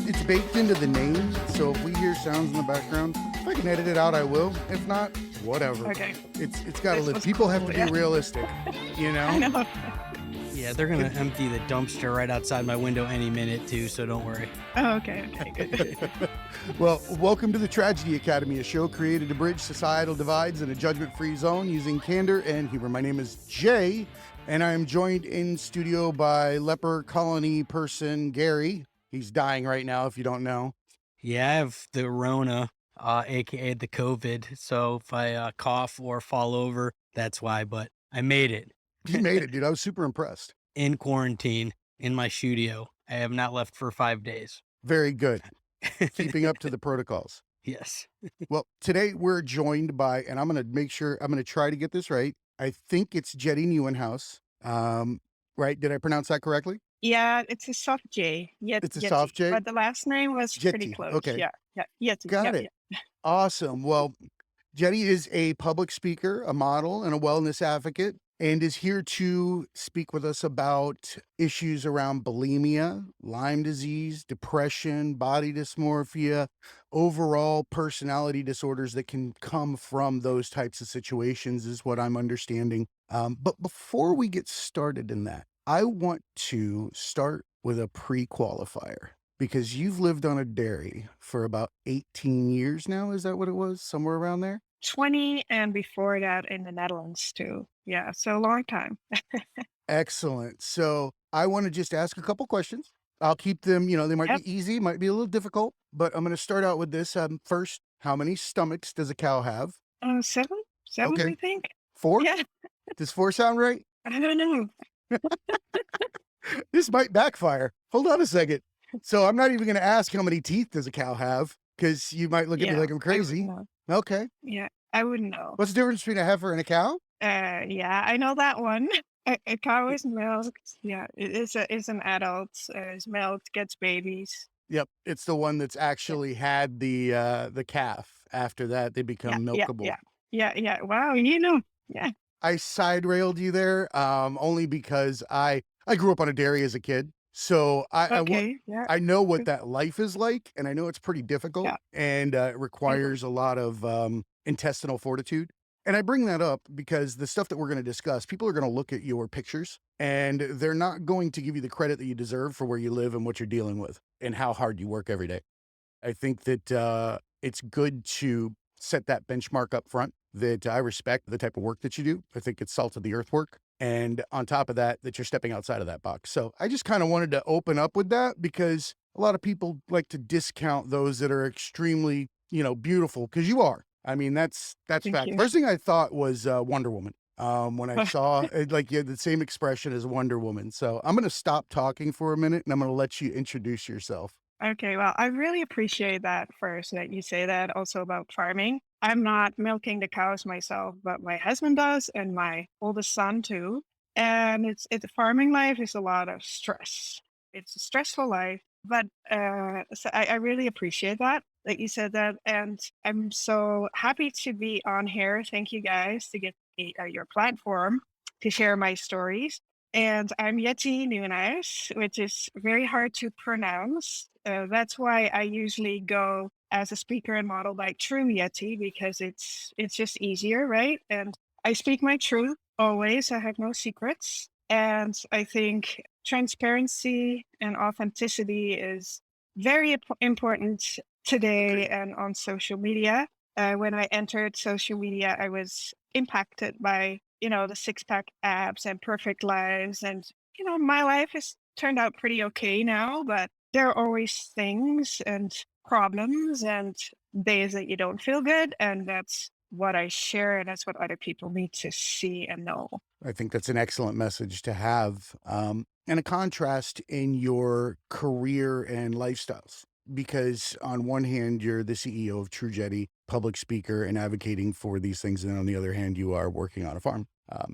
it's baked into the name, so if we hear sounds in the background, if I can edit it out, I will. If not, whatever. Okay. It's got to This live. was People have cool, to be yeah. realistic, you I know? know. Yeah, they're gonna empty the dumpster right outside my window any minute too, so don't worry. Oh, okay, good. Well, welcome to the Tragedy Academy, a show created to bridge societal divides in a judgment-free zone using candor and humor. My name is Jay, and I am joined in studio by leper colony person Gary. He's dying right now, if you don't know. Yeah, I have the Rona, aka the COVID. So if I cough or fall over, that's why. But I made it You made it, dude. I was super impressed. in quarantine in my studio. I have not left for 5 days. Very good. Keeping up to the protocols. Yes. Well, today we're joined by, and I'm going to make sure, I'm going to try to get this right. I think it's Jetty Nieuwenhuis. Right? Did I pronounce that correctly? Yeah, it's a soft J. It's a Yeti. soft J? But the last name was pretty Jetty. close. Okay. Yeah. Yeti. Got Yeah, it. Awesome. Well, Jetty is a public speaker, a model, and a wellness advocate, and is here to speak with us about issues around bulimia, Lyme disease, depression, body dysmorphia, overall personality disorders that can come from those types of situations, is what I'm understanding. But before we get started in that, I want to start with a pre-qualifier. Because you've lived on a dairy for about 18 years now. Is that what it was? Somewhere around there? 20 and before that in the Netherlands too. Yeah, so a long time. Excellent. So I want to just ask a couple questions. I'll keep them, they might Yep. be easy, might be a little difficult, but I'm going to start out with this. First, how many stomachs does a cow have? Seven, Okay. I think. 4? Yeah, Does 4 sound right? I don't know. This might backfire. Hold on a second. So I'm not even going to ask how many teeth does a cow have, because you might look at me Yeah, like I'm crazy. I wouldn't Okay. know. Yeah, I wouldn't know. What's the difference between a heifer and a cow? Yeah, I know that one. A cow is milked. Yeah, it's an adult. Is milked, gets babies. Yep, it's the one that's actually had the calf. After that, they become milkable. Yeah. Wow, you know. Yeah. I side railed you there, only because I grew up on a dairy as a kid, so Okay. Yeah. I know what that life is like, and I know it's pretty difficult, Yeah. and it requires a lot of intestinal fortitude. And I bring that up because the stuff that we're going to discuss, people are going to look at your pictures, and they're not going to give you the credit that you deserve for where you live and what you're dealing with and how hard you work every day. I think that it's good to set that benchmark up front, that I respect the type of work that you do. I think it's salt of the earth work. And on top of that, that you're stepping outside of that box. So I just kind of wanted to open up with that, because a lot of people like to discount those that are extremely, beautiful, because you are. I mean, that's Thank fact. you. First thing I thought was Wonder Woman. When I saw like you had the same expression as Wonder Woman. So I'm going to stop talking for a minute, and I'm going to let you introduce yourself. Okay, well, I really appreciate that first that you say that also about farming. I'm not milking the cows myself, but my husband does, and my oldest son too. And it's farming life is a lot of stress. It's a stressful life, but so I really appreciate that you said that, and I'm so happy to be on here. Thank you guys to get your platform to share my stories. And I'm Jetty Nieuwenhuis, which is very hard to pronounce. That's why I usually go as a speaker and model by TRUJETTY, because it's just easier, right? And I speak my truth always. I have no secrets. And I think transparency and authenticity is very important today and on social media. When I entered social media, I was impacted by, the six pack abs and perfect lives. And, my life has turned out pretty okay now, but there are always things and problems and days that you don't feel good. And that's what I share. And that's what other people need to see and know. I think that's an excellent message to have, and a contrast in your career and lifestyles. Because on one hand, you're the CEO of TRUJETTY, public speaker and advocating for these things, and on the other hand, you are working on a farm.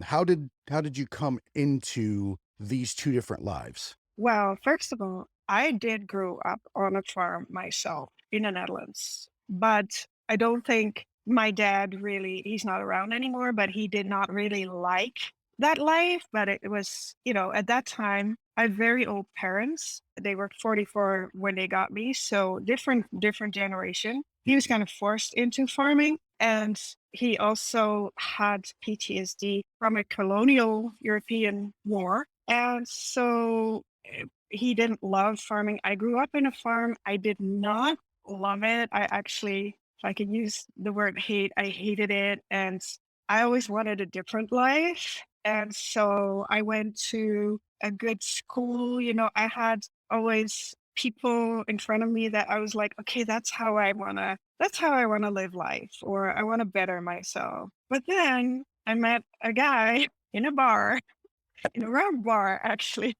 How did you come into these two different lives? Well, first of all, I did grow up on a farm myself in the Netherlands, but I don't think my dad really, he's not around anymore, but he did not really like that life, but it was, at that time, I had very old parents. They were 44 when they got me, so different generation. He was kind of forced into farming, and he also had PTSD from a colonial European war. And so he didn't love farming. I grew up in a farm. I did not love it. I actually, if I could use the word hate, I hated it. And I always wanted a different life. And so I went to a good school. I had always people in front of me that I was like, okay, that's how I wanna live life, or I wanna better myself. But then I met a guy in a bar, in a round bar actually.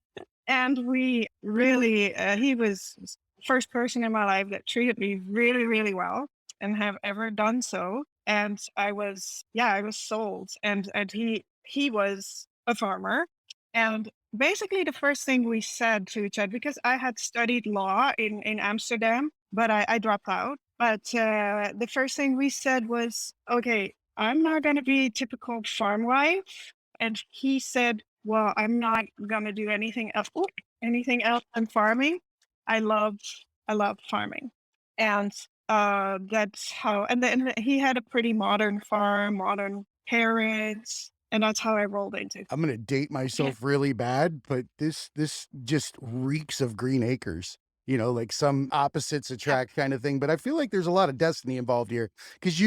And we really, he was first person in my life that treated me really, really well and have ever done so. And I was sold. And he was a farmer. And basically the first thing we said to each other, because I had studied law in Amsterdam, but I dropped out. But the first thing we said was, okay, I'm not going to be typical farm wife. And he said, well, I'm not gonna do anything else than farming. I love I love farming. And that's how and then he had a pretty modern farm, modern parents, and that's how I rolled into it. I'm gonna date Yeah. myself really bad, but this just reeks of Green Acres. Like some opposites Yeah. attract kind of thing. But I feel like there's a lot of destiny involved here because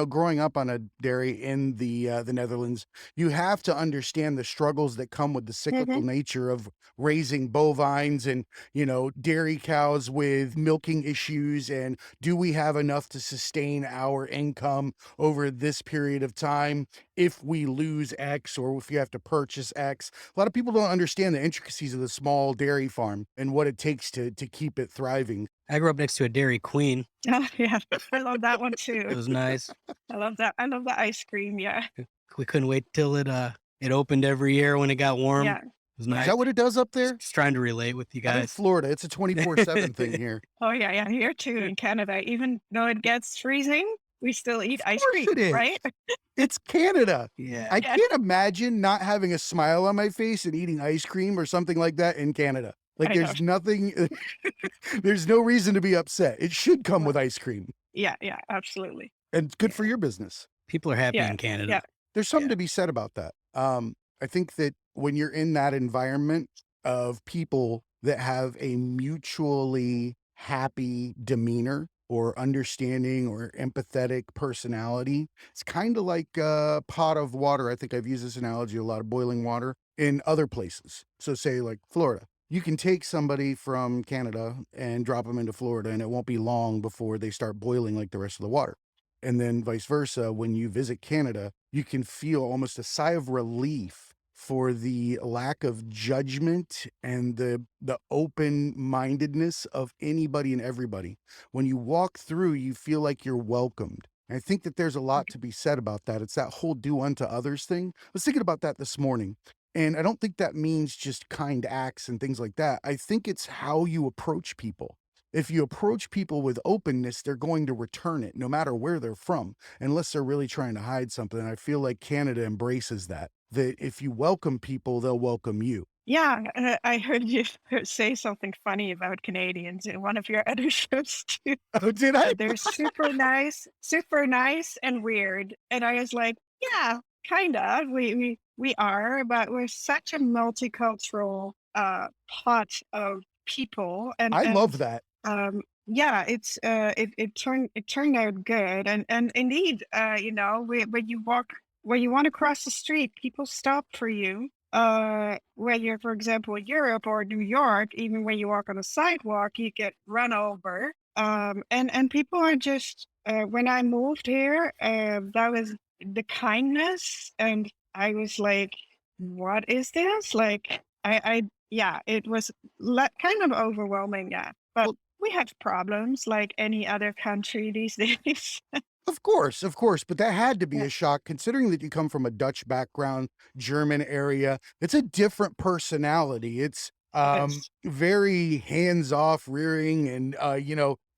growing up on a dairy in the Netherlands, you have to understand the struggles that come with the cyclical Mhm. nature of raising bovines and dairy cows with milking issues, and do we have enough to sustain our income over this period of time? If we lose X or if you have to purchase X. A lot of people don't understand the intricacies of the small dairy farm and what it takes to keep it thriving. I grew up next to a Dairy Queen. Yeah, I love that one It too. was nice. I love that. I love the ice cream. Yeah. We couldn't wait till it opened every year when it got warm. Yeah. It was Is nice. that what it does up there? Just trying to relate with you I'm in guys. Florida. It's a 24/7 thing here. Oh yeah, yeah. Here too in Canada, even though it gets freezing, we still eat Of ice course cream, it is. right? It's Canada. Yeah. I Yeah. can't imagine not having a smile on my face and eating ice cream or something like that in Canada. Like I know. there's nothing there's no reason to be upset. It should come with Well, ice cream, yeah, yeah, absolutely. and it's good for Yeah. your business. People are happy Yeah, in yeah. Canada. There's something Yeah. to be said about that. I think that when you're in that environment of people that have a mutually happy demeanor or understanding or empathetic personality, it's kind of like a pot of water. I think I've used this analogy a lot of boiling water in other places. So, say like Florida. You can take somebody from Canada and drop them into Florida, and it won't be long before they start boiling like the rest of the water. And then vice versa, when you visit Canada, you can feel almost a sigh of relief for the lack of judgment and the open-mindedness of anybody and everybody. When you walk through, you feel like you're welcomed. And I think that there's a lot to be said about that. It's that whole do unto others thing. I was thinking about that this morning. And I don't think that means just kind acts and things like that. I think it's how you approach people. If you approach people with openness, they're going to return it no matter where they're from, unless they're really trying to hide something. And I feel like Canada embraces that, that if you welcome people, they'll welcome you. Yeah, I heard you say something funny about Canadians in one of your other shows too. Oh, did I? They're super nice and weird. And I was like, yeah, kinda. We are, but we're such a multicultural pot of people. And I and love that. yeah, it turned out good. And indeed, when you want to cross the street, people stop for you. When you're, for example, in Europe or New York, even when you walk on a sidewalk, you get run over. And people are just, when I moved here, that was the kindness, and I was like, what is this? Like, yeah, it was kind of overwhelming, yeah. But Well, we have problems like any other country these days. of course, but that had to be Yeah, a shock considering that you come from a Dutch background, German area. It's a different personality. It's it is. very hands off rearing and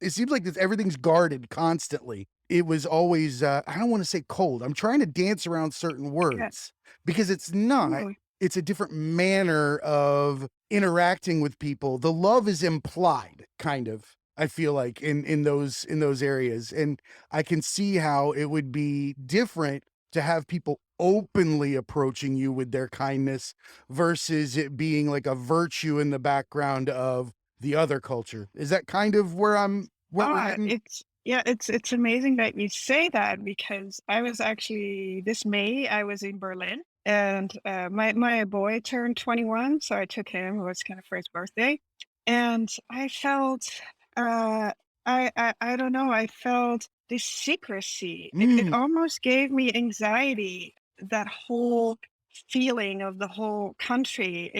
it seems like this everything's guarded constantly. it was always, I don't want to say cold. I'm trying to dance around certain Yeah. words because it's not. Ooh. It's a different manner of interacting with people. The love is implied, kind of. I feel like in those areas, and I can see how it would be different to have people openly approaching you with their kindness versus it being like a virtue in the background of the other culture. Is that kind of where we're Oh, heading? it's yeah, it's amazing that you say that because I was actually this May I was in Berlin and my boy turned 21, so I took him. It was kind of for his birthday, and I felt uh, I don't know. I felt this secrecy. It Mm. almost gave me anxiety. That whole feeling of the whole country.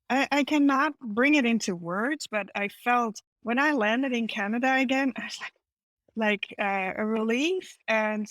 I cannot bring it into words, but I felt when I landed in Canada again, I was a relief. And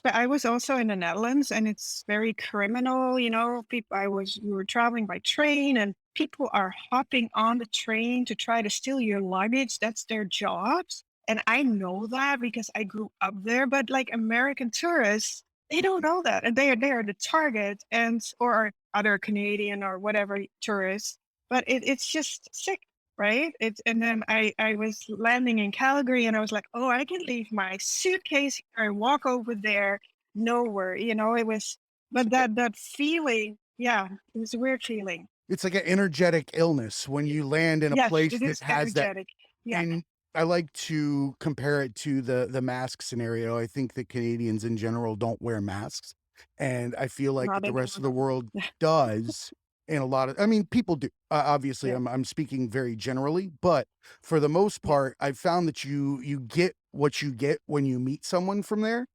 I was also in the Netherlands, and it's very criminal. You know, people. We were traveling by train, and people are hopping on the train to try to steal your luggage. That's their jobs, and I know that because I grew up there. But like American tourists, they don't know that, and they are the target, and or other Canadian or whatever tourists. But it's just sick. Right? It's and then I was landing in Calgary and I was like, "Oh, I can leave my suitcase here and walk over there, nowhere." You know, it was but that feeling, yeah, it was a weird feeling. It's like an energetic illness when you land in a Yes, place it that is has that. energetic. Yeah, And I like to compare it to the mask scenario. I think that Canadians in general don't wear masks, and I feel like not that the rest of anymore. the world does in a lot of, I mean, people do. Obviously, Yeah. I'm speaking very generally, but for the most Yeah. part, I've found that you get what you get when you meet someone from there,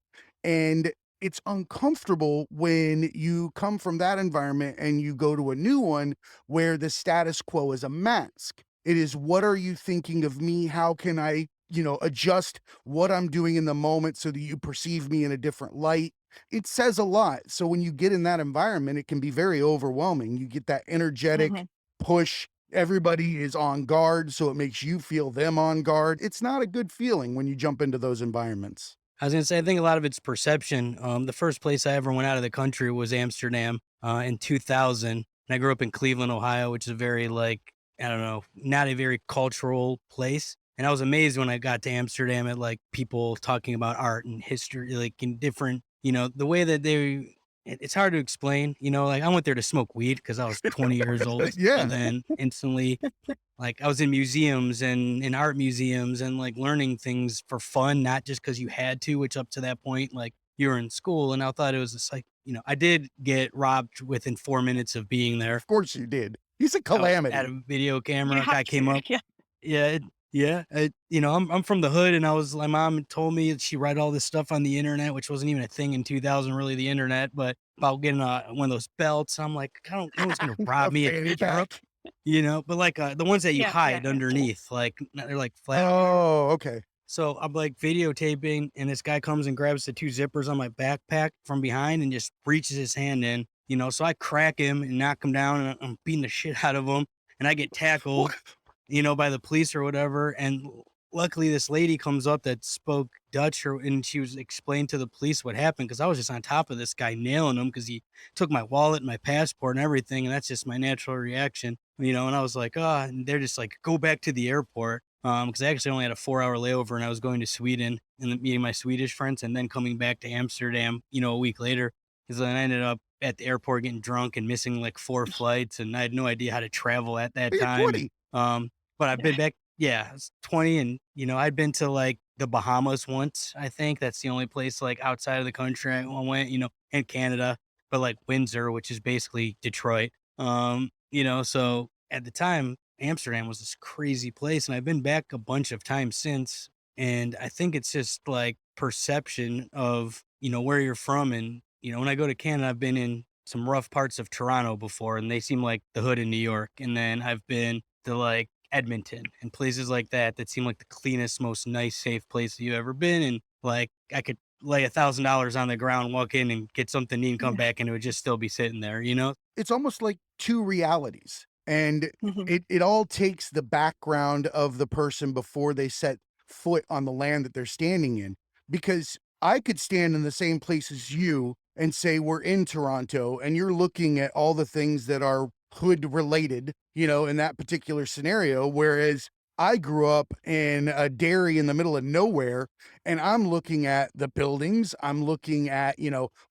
and it's uncomfortable when you come from that environment and you go to a new one where the status quo is a mask. It is, what are you thinking of me? How can I, adjust what I'm doing in the moment so that you perceive me in a different light? It says a lot. So when you get in that environment, it can be very overwhelming. You get that energetic Mhm. push. Everybody is on guard, so it makes you feel them on guard. It's not a good feeling when you jump into those environments. I was gonna say, I think a lot of it's perception. The first place I ever went out of the country was Amsterdam in 2000. And I grew up in Cleveland, Ohio, which is a very I don't know, not a very cultural place. And I was amazed when I got to Amsterdam at like people talking about art and history, like in different, the way that it's hard to explain. Like I went there to smoke weed because I was 20 years old, and Yeah. then instantly like, I was in museums and in art museums and, like, learning things for fun, not just because you had to, which up to that point, like, you were in school, and I thought it was just like I did get robbed within 4 minutes of being there. Of course you did. He's a I was at calamity. a video You camera, have guy came to. up. Yeah. Yeah, yeah, I'm from the hood, and my mom told me that she read all this stuff on the internet, which wasn't even a thing in 2000, really, the internet, but about getting, one of those belts. I'm like, "I don't no one's gonna rob A me in fanny Europe." pack. But, like, the ones that you Yeah, yeah, hide yeah. underneath, like, they're, like, flat. Oh, okay. So, I'm, like, videotaping, and this guy comes and grabs the 2 zippers on my backpack from behind and just reaches his hand in, so I crack him and knock him down, and I'm beating the shit out of him, and I get tackled, by the police or whatever, and luckily, this lady comes up that spoke Dutch, and she was explained to the police what happened because I was just on top of this guy nailing him because he took my wallet, my passport, and everything, and that's just my natural reaction, and I was like, "Ah," and they're just like, "Go back to the airport," because I actually only had a 4-hour layover, and I was going to Sweden and then meeting my Swedish friends and then coming back to Amsterdam, a week later, because then I ended up at the airport getting drunk and missing, like, 4 flights, and I had no idea how to travel at that You're time, 20. but I've been back. Yeah, I was 20, and, I'd been to, like, the Bahamas once, I think. That's the only place, like, outside of the country I went, and Canada, but, like, Windsor, which is basically Detroit. So at the time, Amsterdam was this crazy place, and I've been back a bunch of times since, and I think it's just, like, perception of, where you're from, and, when I go to Canada, I've been in some rough parts of Toronto before, and they seem like the hood in New York, and then I've been to, like, Edmonton and places like that that seem like the cleanest, most nice, safe place that you've ever been, and, like, I could lay $1,000 on the ground, walk in and get something to eat and come Yeah. back, and it would just still be sitting there, you know? It's almost like 2 realities, and Mhm. it all takes the background of the person before they set foot on the land that they're standing in, because I could stand in the same place as you and say we're in Toronto, and you're looking at all the things that are hood related, in that particular scenario. Whereas I grew up in a dairy in the middle of nowhere, and I'm looking at the buildings. I'm looking at,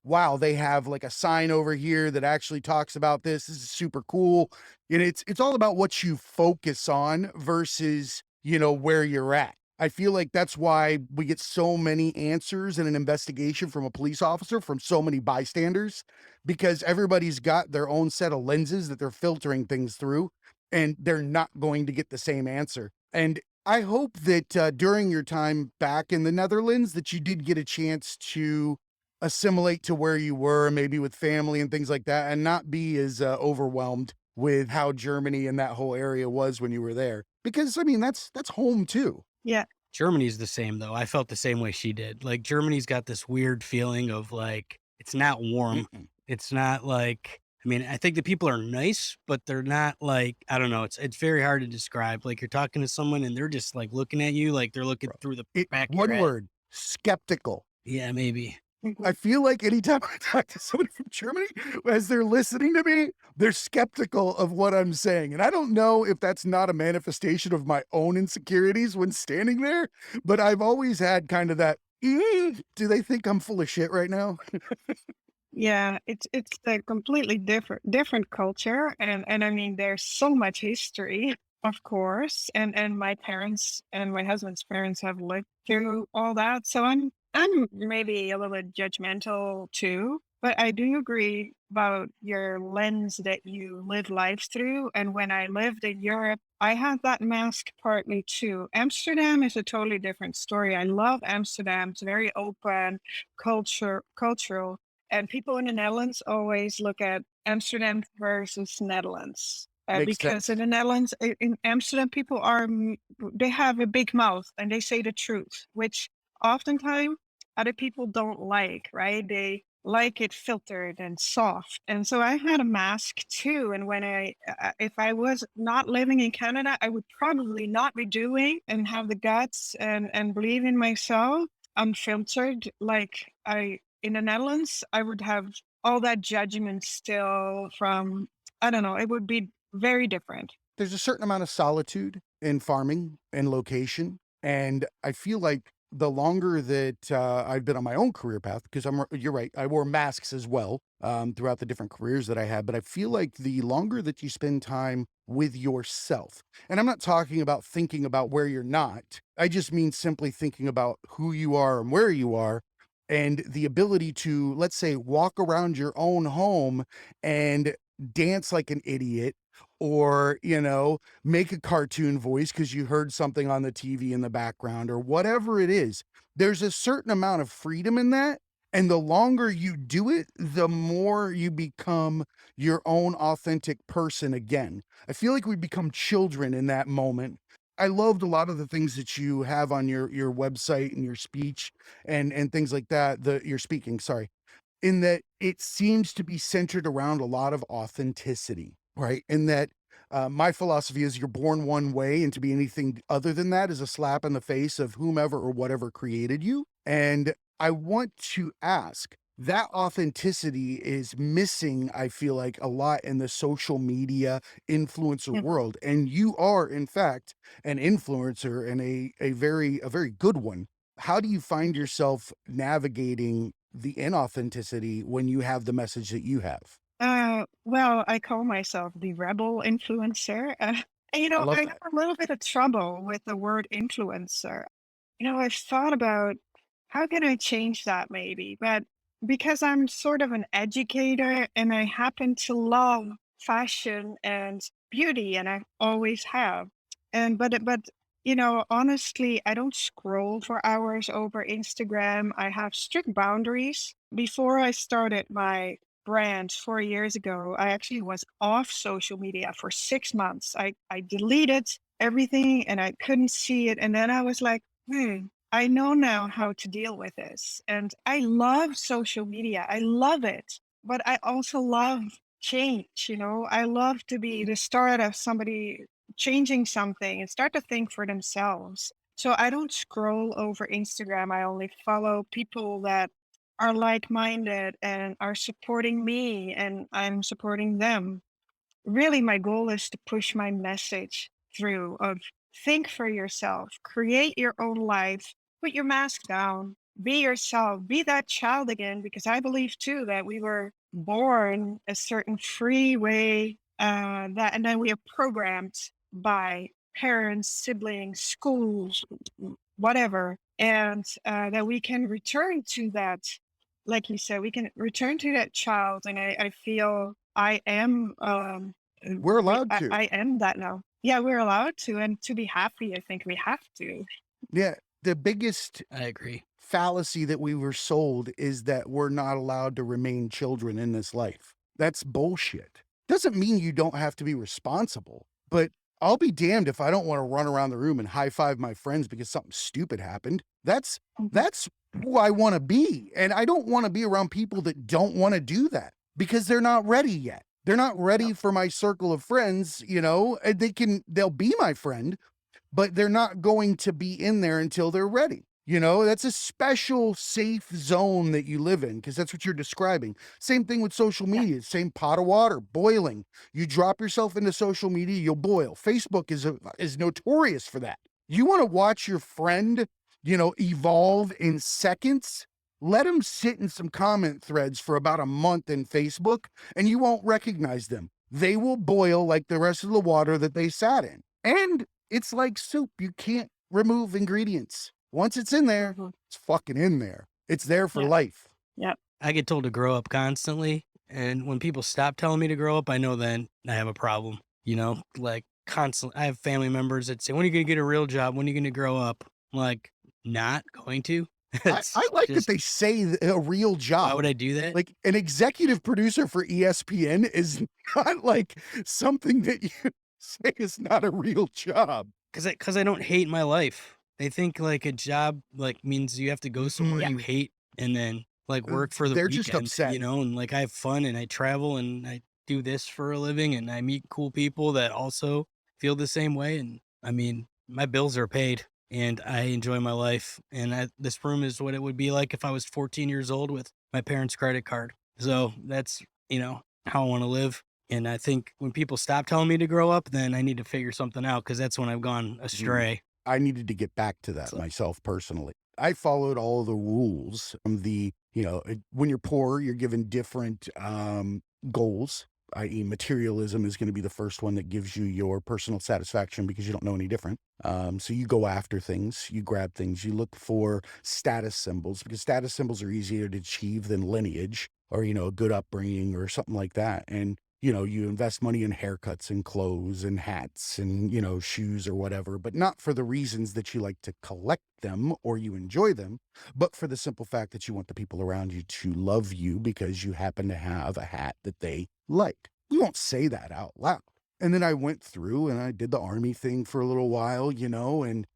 wow, they have like a sign over here that actually talks about this. This is super cool. And it's all about what you focus on versus, where you're at. I feel like that's why we get so many answers in an investigation from a police officer from so many bystanders, because everybody's got their own set of lenses that they're filtering things through, and they're not going to get the same answer. And I hope that during your time back in the Netherlands, that you did get a chance to assimilate to where you were, maybe with family and things like that, and not be as overwhelmed with how Germany and that whole area was when you were there. Because I mean, that's home too. Yeah. Germany's the same though. I felt the same way she did. Like Germany's got this weird feeling of like it's not warm. Mm-mm. It's not like I mean, I think the people are nice, but they're not like I don't know. It's very hard to describe. Like you're talking to someone and they're just like looking at you like they're looking Bro. through the It back of your one head. word, skeptical. Yeah, maybe. I Mhm. feel like anytime I talk to somebody from Germany, as they're listening to me, they're skeptical of what I'm saying. And I don't know if that's not a manifestation of my own insecurities when standing there, but I've always had kind of that, do they think I'm full of shit right now? Yeah, it's a completely different culture, and I mean, there's so much history, of course, and my parents and my husband's parents have lived through all that, so I'm maybe a little bit judgmental too, but I do agree about your lens that you live life through. And when I lived in Europe, I had that mask partly too. Amsterdam is a totally different story. I love Amsterdam. It's very open, cultural. And people in the Netherlands always look at Amsterdam versus Netherlands. Makes Because in sense. the Netherlands, in Amsterdam, people are, they have a big mouth and they say the truth, which oftentimes other people don't like, right? They like it filtered and soft. And so I had a mask too. And if I was not living in Canada, I would probably not be doing and have the guts and believe in myself unfiltered like I in the Netherlands, I would have all that judgment still from, I don't know, it would be very different. There's a certain amount of solitude in farming and location. And I feel like the longer that I've been on my own career path, because you're right, I wore masks as well throughout the different careers that I had. But I feel like the longer that you spend time with yourself, and I'm not talking about thinking about where you're not, I just mean simply thinking about who you are and where you are. And the ability to, let's say, walk around your own home and dance like an idiot, or make a cartoon voice because you heard something on the TV in the background, or whatever it is. There's a certain amount of freedom in that, and the longer you do it, the more you become your own authentic person again. I feel like we become children in that moment. I loved a lot of the things that you have on your website and your speech and things like that, the your speaking, sorry, in that it seems to be centered around a lot of authenticity, right? In that my philosophy is you're born one way, and to be anything other than that is a slap in the face of whomever or whatever created you. And I want to ask, that authenticity is missing, I feel like, a lot in the social media influencer Mhm. world. And you are, in fact, an influencer, and a very good one. How do you find yourself navigating the inauthenticity when you have the message that you have? Well, I call myself the rebel influencer. I love I that. have a little bit of trouble with the word influencer. I've thought about how can I change that maybe, but because I'm sort of an educator and I happen to love fashion and beauty, and I always have. But honestly, I don't scroll for hours over Instagram. I have strict boundaries. Before I started my brand 4 years ago, I actually was off social media for 6 months. I deleted everything and I couldn't see it. And then I was like, I know now how to deal with this. And I love social media. I love it. But I also love change. I love to be the start of somebody changing something and start to think for themselves. So I don't scroll over Instagram. I only follow people that are like-minded and are supporting me, and I'm supporting them. Really, my goal is to push my message through of think for yourself, create your own life, put your mask down, be yourself, be that child again, because I believe too that we were born a certain free way, that and then we are programmed by parents, siblings, schools, whatever, and that we can return to that, like you said, we can return to that child, and I feel I am We're allowed to. I am that now. Yeah, we're allowed to, and to be happy, I think we have to. Yeah. The biggest I agree. fallacy that we were sold is that we're not allowed to remain children in this life. That's bullshit. Doesn't mean you don't have to be responsible, but I'll be damned if I don't want to run around the room and high five my friends because something stupid happened. Mhm. That's who I want to be. And I don't want to be around people that don't want to do that because they're not ready yet. They're not ready Yep. for my circle of friends, and they'll be my friend, but they're not going to be in there until they're ready. That's a special safe zone that you live in because that's what you're describing. Same thing with social Yeah. media, same pot of water, boiling. You drop yourself into social media, you'll boil. Facebook is notorious for that. You want to watch your friend, evolve in seconds? Let them sit in some comment threads for about a month in Facebook and you won't recognize them. They will boil like the rest of the water that they sat in. And it's like soup. You can't remove ingredients. Once it's in there, Mhm. it's fucking in there. It's there for Yeah. life. Yeah. I get told to grow up constantly, and when people stop telling me to grow up, I know then I have a problem. Like constantly, I have family members that say, "When are you gonna get a real job? When are you gonna grow up?" I'm like, not going to. I, It's I like that just they say a real why job. would I do that? Like an executive producer for ESPN is not like something that you say is not a real job. Because I don't hate my life. They think like a job like means you have to go somewhere Yeah. you hate and then like work for the They're just weekend, upset. and like I have fun and I travel and I do this for a living and I meet cool people that also feel the same way. And I mean, my bills are paid and I enjoy my life. And this room is what it would be like if I was 14 years old with my parents' credit card. So that's, how I want to live. And I think when people stop telling me to grow up, then I need to figure something out because that's when I've gone Mm. astray. I needed to get back to that So myself personally. I followed all the rules from when you're poor, you're given different goals, i.e., materialism is going to be the first one that gives you your personal satisfaction because you don't know any different. So you go after things, you grab things, you look for status symbols because status symbols are easier to achieve than lineage or, a good upbringing or something like that. And you invest money in haircuts and clothes and hats and, shoes or whatever, but not for the reasons that you like to collect them or you enjoy them, but for the simple fact that you want the people around you to love you because you happen to have a hat that they like. You won't say that out loud. And then I went through and I did the army thing for a little while, and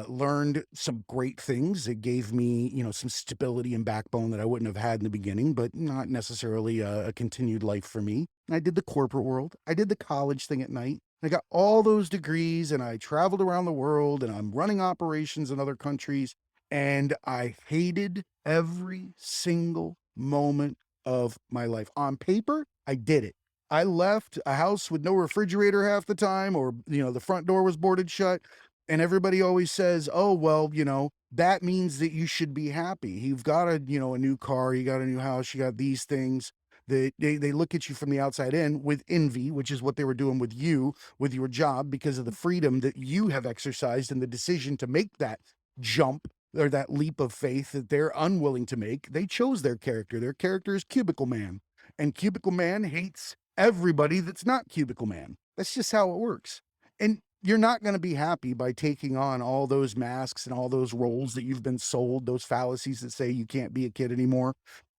learned some great things. It gave me, some stability and backbone that I wouldn't have had in the beginning, but not necessarily a continued life for me. I did the corporate world. I did the college thing at night. I got all those degrees and I traveled around the world and I'm running operations in other countries. And I hated every single moment of my life. On paper, I did it. I left a house with no refrigerator half the time, or, the front door was boarded shut. And everybody always says, oh, well, that means that you should be happy. You've got a new car, you got a new house, you got these things that they look at you from the outside in with envy, which is what they were doing with you, with your job, because of the freedom that you have exercised and the decision to make that jump or that leap of faith that they're unwilling to make. They chose their character. Their character is Cubicle Man. And Cubicle Man hates everybody that's not Cubicle Man. That's just how it works. And you're not going to be happy by taking on all those masks and all those roles that you've been sold, those fallacies that say you can't be a kid anymore.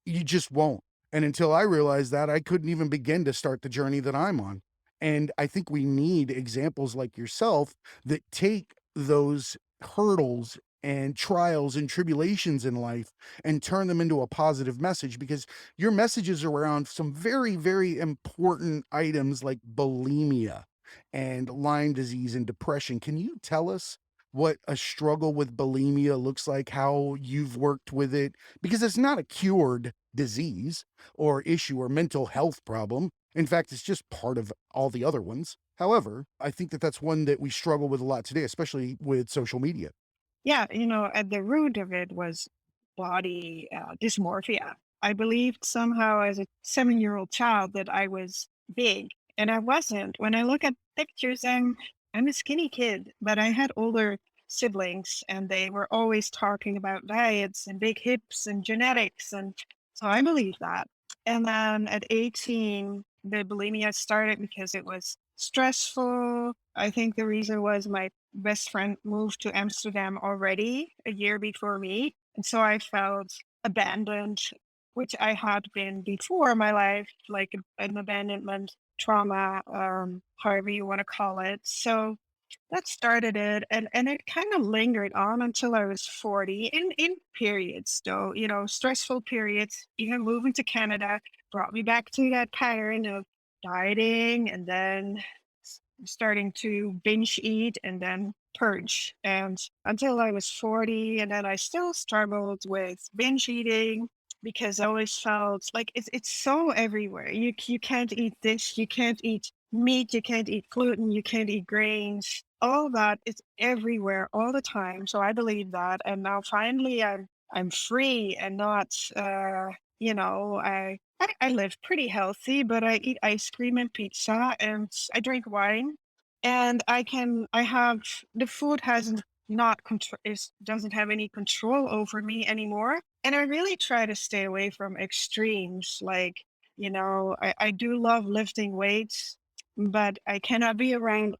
You just won't. And until I realized that, I couldn't even begin to start the journey that I'm on. And I think we need examples like yourself that take those hurdles and trials and tribulations in life and turn them into a positive message because your messages are around some very, very important items like bulimia and Lyme disease and depression. Can you tell us what a struggle with bulimia looks like, how you've worked with it, because it's not a cured disease or issue or mental health problem. In fact, it's just part of all the other ones. However, I think that that's one that we struggle with a lot today, especially with social media. Yeah, at the root of it was body dysmorphia. I believed somehow as a 7-year-old child that I was big, and I wasn't. When I look at pictures, I'm a skinny kid, but I had older siblings, and they were always talking about diets and big hips and genetics, and so I believed that. And then at 18, the bulimia started because it was stressful. I think the reason was my best friend moved to Amsterdam already a year before me. And so I felt abandoned, which I had been before in my life, like an abandonment trauma, however you want to call it. So that started it, and it kind of lingered on until I was 40 in periods, though, stressful periods. Even moving to Canada brought me back to that pattern of dieting and then starting to binge eat and then purge. And until I was 40, and then I still struggled with binge eating because I always felt like it's so everywhere. You can't eat this, you can't eat meat, you can't eat gluten, you can't eat grains. All that is everywhere all the time. So I believe that. And now finally I'm free and not I live pretty healthy, but I eat ice cream and pizza and I drink wine. And I have the food hasn't not control is doesn't have any control over me anymore. And I really try to stay away from extremes. Like, I do love lifting weights, but I cannot be around,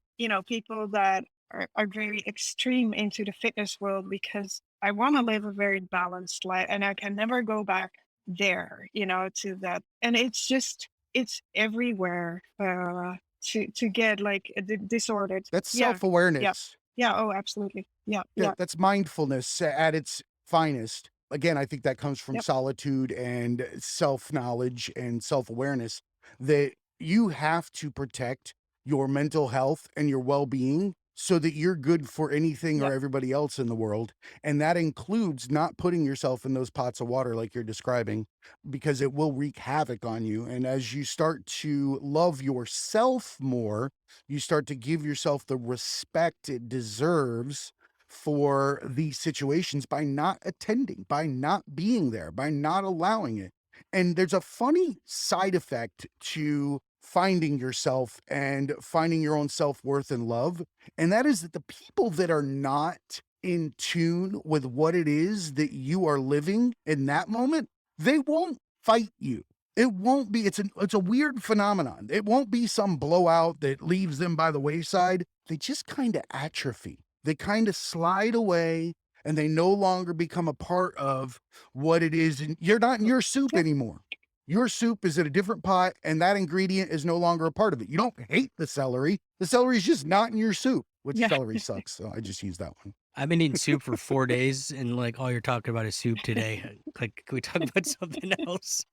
people that are very extreme into the fitness world because I want to live a very balanced life and I can never go back there, to that. And it's everywhere to get like disordered. That's Yeah. self Yeah. awareness. Yeah. Oh, absolutely. Yeah. Yeah, Yeah. that's mindfulness at its finest. Again, I think that comes from Yep. solitude and self knowledge and self awareness that you have to protect your mental health and your well being so that you're good for anything or Yep. everybody else in the world. And that includes not putting yourself in those pots of water like you're describing, because it will wreak havoc on you. And as you start to love yourself more, you start to give yourself the respect it deserves for these situations by not attending, by not being there, by not allowing it. And there's a funny side effect to finding yourself and finding your own self worth and love. And that is that the people that are not in tune with what it is that you are living in that moment, they won't fight you. It won't be, it's a weird phenomenon. It won't be some blowout that leaves them by the wayside. They just kind of atrophy. They kind of slide away and they no longer become a part of what it is. And you're not in your soup Yep. anymore. Your soup is in a different pot and that ingredient is no longer a part of it. You don't hate the celery. The celery is just not in your soup, which Yeah. celery sucks. So I just use that one. I've been eating soup for 4 days, and like all you're talking about is soup today. Like, can we talk about something else?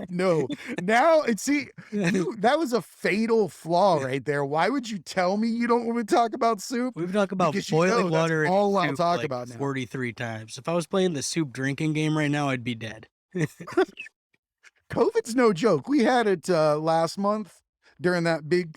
No, now and see, that was a fatal flaw right there. Why would you tell me you don't want to talk about soup? We've talked about Because boiling that's water and all I'll soup talk like about now. 43 times. If I was playing the soup drinking game right now, I'd be dead. COVID's no joke. We had it last month during that big.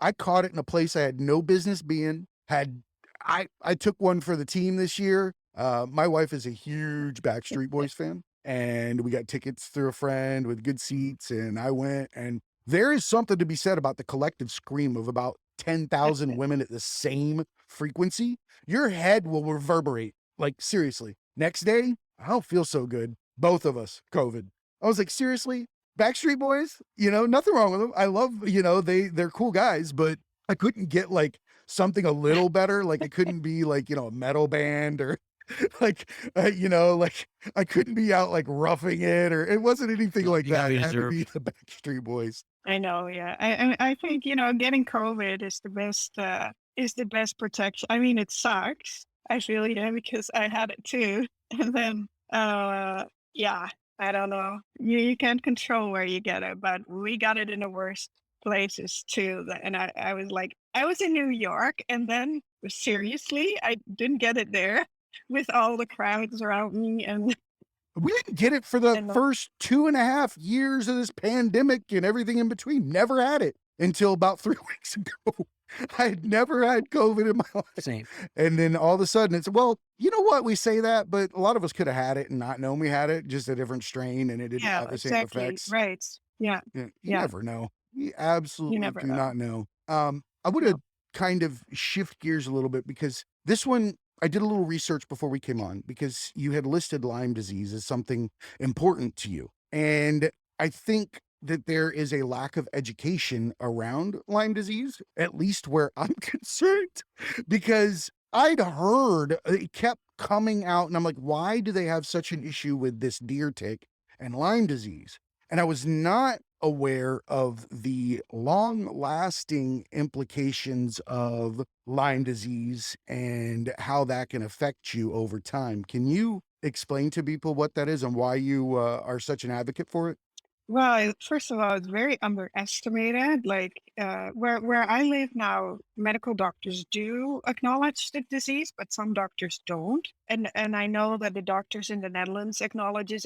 I caught it in a place I had no business being. I took one for the team this year. My wife is a huge Backstreet Boys fan, and we got tickets through a friend with good seats, and I went. And there is something to be said about the collective scream of about 10,000 women at the same frequency. Your head will reverberate. Like seriously. Next day, I don't feel so good. Both of us, COVID. I was like, seriously? Backstreet Boys? Nothing wrong with them. I love, they're cool guys, but I couldn't get like something a little better. Like I couldn't be like, a metal band or like, like I couldn't be out like roughing it or it wasn't anything No, like you got that. It had to be reserved. the Backstreet Boys. I know. Yeah. I think, getting COVID is the best protection. I mean, it sucks. I feel, because I had it too. And then, yeah, I don't know. You can't control where you get it, but we got it in the worst places too. And I was like, I was in New York, and then seriously, I didn't get it there with all the crowds around me We didn't get it for the and first 2.5 years of this pandemic and everything in between. Never had it until about 3 weeks ago. I had never had COVID in my life. Same. And then all of a sudden it's, well, you know what? We say that, but a lot of us could have had it and not known we had it, just a different strain, and it didn't yeah, have the same exactly, effects. right, yeah, Yeah, you yeah. never know. You You absolutely never do know. not know. I No. wanna kind of shift gears a little bit because this one I did a little research before we came on because you had listed Lyme disease as something important to you. And I think that there is a lack of education around Lyme disease, at least where I'm concerned, because I'd heard it kept coming out, and I'm like, why do they have such an issue with this deer tick and Lyme disease? And I was not aware of the long-lasting implications of Lyme disease and how that can affect you over time. Can you explain to people what that is and why you are such an advocate for it? Well, first of all, it's very underestimated. Like where I live now, medical doctors do acknowledge the disease, but some doctors don't. And I know that the doctors in the Netherlands acknowledge it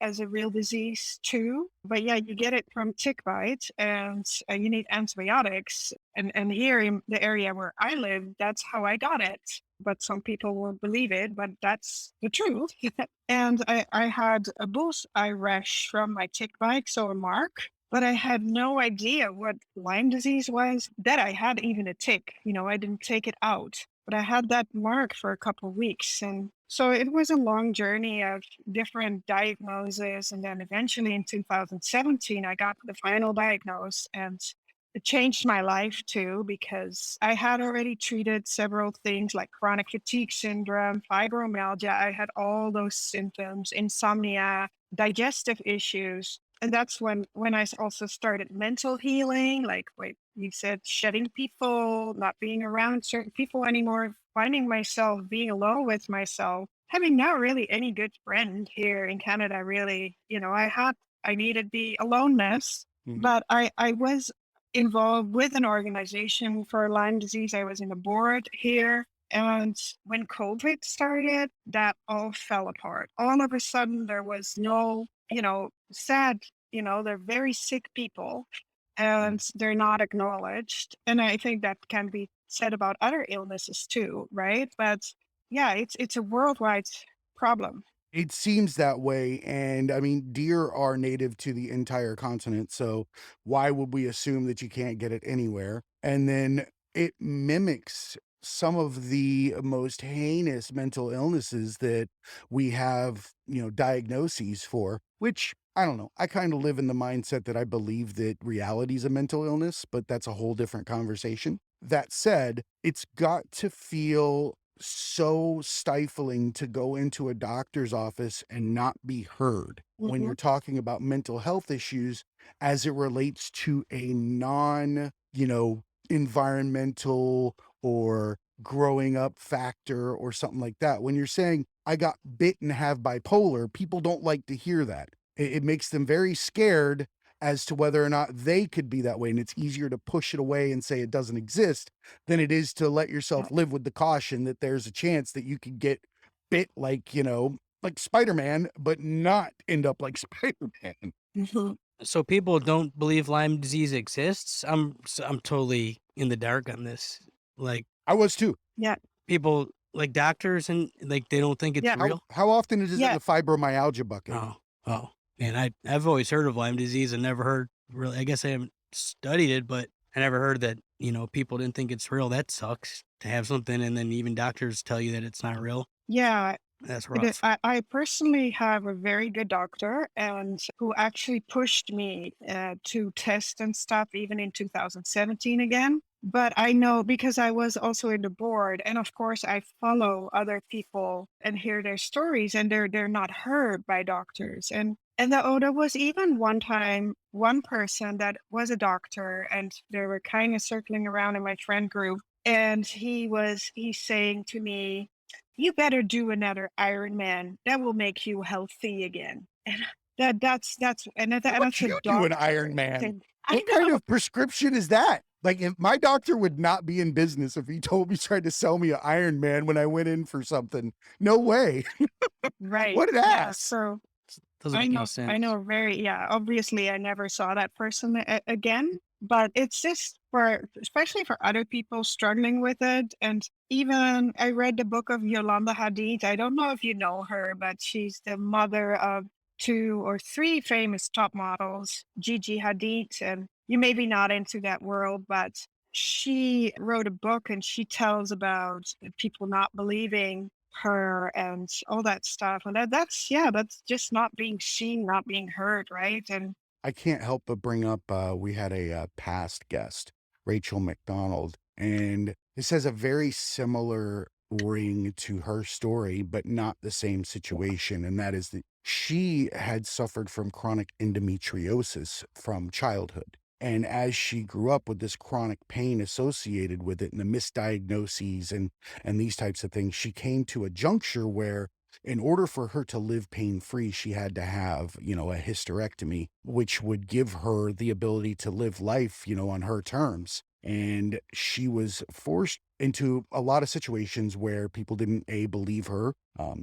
as a real disease too. But yeah, you get it from tick bites, and you need antibiotics. And here in the area where I live, that's how I got it. But some people won't believe it, but that's the truth. And I had a bullseye rash from my tick bite, so a mark, but I had no idea what Lyme disease was, that I had even a tick. I didn't take it out, but I had that mark for a couple of weeks. And so it was a long journey of different diagnoses. And then eventually in 2017, I got the final diagnosis, and it changed my life too, because I had already treated several things like chronic fatigue syndrome, fibromyalgia. I had all those symptoms, insomnia, digestive issues. And that's when I also started mental healing, like what you said, shedding people, not being around certain people anymore, finding myself, being alone with myself, having not really any good friend here in Canada, really. I needed the aloneness, Mhm. but I was involved with an organization for Lyme disease. I was in the board here. And when COVID started, that all fell apart. All of a sudden, there was no, sad, they're very sick people, Mm. and they're not acknowledged. And I think that can be said about other illnesses too, right? But yeah, it's a worldwide problem. It seems that way, and I mean, deer are native to the entire continent, so why would we assume that you can't get it anywhere? And then it mimics some of the most heinous mental illnesses that we have, diagnoses for, which I don't know. I kind of live in the mindset that I believe that reality is a mental illness, but that's a whole different conversation. That said, it's got to feel so stifling to go into a doctor's office and not be heard when Hmm. you're talking about mental health issues as it relates to a non, environmental or growing up factor or something like that. When you're saying, I got bit and have bipolar, people don't like to hear that. It makes them very scared as to whether or not they could be that way. And it's easier to push it away and say it doesn't exist than it is to let yourself live with the caution that there's a chance that you could get bit like, like Spider-Man, but not end up like Spider-Man. Hmm. So people don't believe Lyme disease exists? I'm totally in the dark on this. Like, I was too. Yeah, people like doctors and, like, they don't think it's yeah, How real? how often is it in yeah. the fibromyalgia bucket? Oh, oh, man, I've always heard of Lyme disease and never heard really. I guess I haven't studied it, but I never heard that, people didn't think it's real. That sucks to have something and then even doctors tell you that it's not real. Yeah, That's rough. I personally have a very good doctor, and who actually pushed me to test and stuff even in 2017 again. But I know because I was also in the board, and of course I follow other people and hear their stories, and they're not heard by doctors. There was even one time one person that was a doctor, and they were kind of circling around in my friend group, and he's saying to me, you better do another Ironman. That will make you healthy again. And that's How about that's a you do an doctor Iron Man? thing. I What kind know. of prescription is that? Like, if my doctor would not be in business if he told me, tried to sell me an Iron Man when I went in for something. No way. Right. What an Yeah. ass. So Doesn't I make no know. I sense. know. Very. Yeah. Obviously, I never saw that person again. But it's just for, especially for other people struggling with it. And even I read the book of Yolanda Hadid. I don't know if you know her, but she's the mother of two or three famous top models, Gigi Hadid. And you may be not into that world, but she wrote a book and she tells about people not believing her and all that stuff. And that's, yeah, that's just not being seen, not being heard, right? And I can't help but bring up, we had a past guest, Rachel McDonald, and this has a very similar ring to her story, but not the same situation. And that is that she had suffered from chronic endometriosis from childhood. And as she grew up with this chronic pain associated with it and the misdiagnoses and these types of things, she came to a juncture where in order for her to live pain-free, she had to have, a hysterectomy, which would give her the ability to live life, on her terms. And she was forced into a lot of situations where people didn't believe her.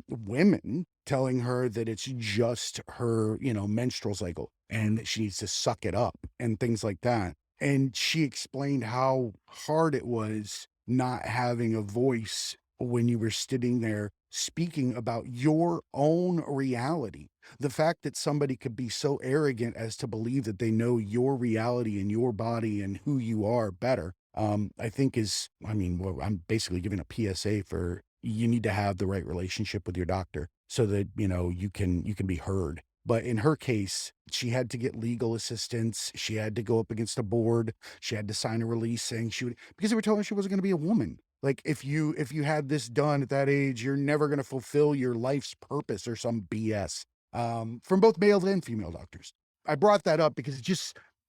Women telling her that it's just her, menstrual cycle and that she needs to suck it up and things like that. And she explained how hard it was not having a voice when you were sitting there speaking about your own reality. The fact that somebody could be so arrogant as to believe that they know your reality and your body and who you are better, I think well, I'm basically giving a PSA for you need to have the right relationship with your doctor so that, you can be heard. But in her case, she had to get legal assistance. She had to go up against a board. She had to sign a release saying she would, because they were telling her she wasn't going to be a woman. Like if you had this done at that age, you're never going to fulfill your life's purpose or some BS. From both male and female doctors. I brought that up because